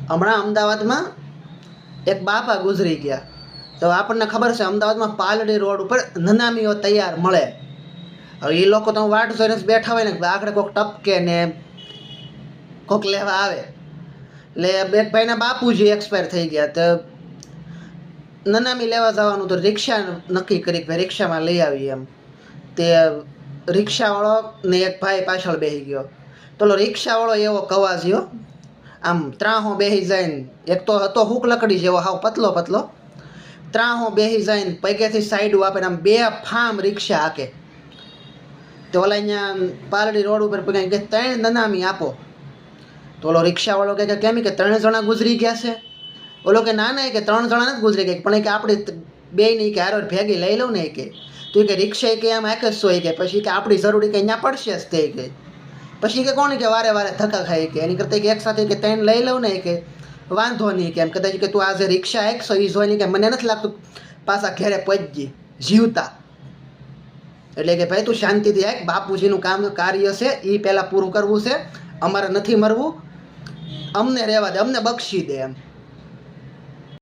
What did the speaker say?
હમણાં અમદાવાદમાં એક બાપા ગુજરી ગયા. તો આપણને ખબર છે અમદાવાદમાં પાલડી રોડ ઉપર નનામીઓ તૈયાર મળે. હવે એ લોકો તો વાટ જોઈને જ બેઠા હોય ને કે આગળ કોઈક ટપકે ને કોઈક લેવા આવે. એટલે બે ભાઈના બાપુજી એક્સપાયર થઈ ગયા. તો નનામી લેવા જવાનું તો રિક્ષા નક્કી કરી કે રિક્ષામાં લઈ આવી એમ. તે રિક્ષાવાળો ને એક ભાઈ પાછળ બેસી ગયો. તો રિક્ષાવાળો એવો કવાજ્યો આમ ત્રાહો બેસી જાય ને, એક તો હતો હુક લકડી જેવો હાવ પતલો પતલો, ત્રાહો બેસી જાય ને પૈકેથી સાઈડ આપે આમ બે ફામ રિક્ષા હાકે. તો ઓલા અહીંયા પાલડી રોડ ઉપર કે 3 નનામી આપો. તો ઓલો રિક્ષાવાળો કે કેમ કે 3 જણા ગુજરી ગયા છે. ઓલો કે ના ના કે 3 જણા નથી ગુજરી ગયા, પણ કે આપણે બે નહીં કે હારો ભેગી લઈ લઉં ને કે. તો કે રિક્ષા કે આમ એક જ સોય કે પછી કે આપણી જરૂરી કે અહીંયા પડશે જ તે કે. પછી કે કોણ કે વારે વારે ધક્કા ખાય કે એની કરતાં કે એક સાથે કે 3 લઈ લઉં ને કે વાંધો નહીં કે એમ. કદાચ કે તું આજે રિક્ષા એકસો એ જોઈને કે મને નથી લાગતું પાછા ઘેરે પહોંચી જીવતા. એટલે કે ભાઈ તું શાંતિથી આવ, બાપુજીનું કાર્ય છે એ પહેલાં પૂરું કરવું છે, અમારે નથી મરવું, અમને રહેવા દે, અમને બક્ષી દે એમ.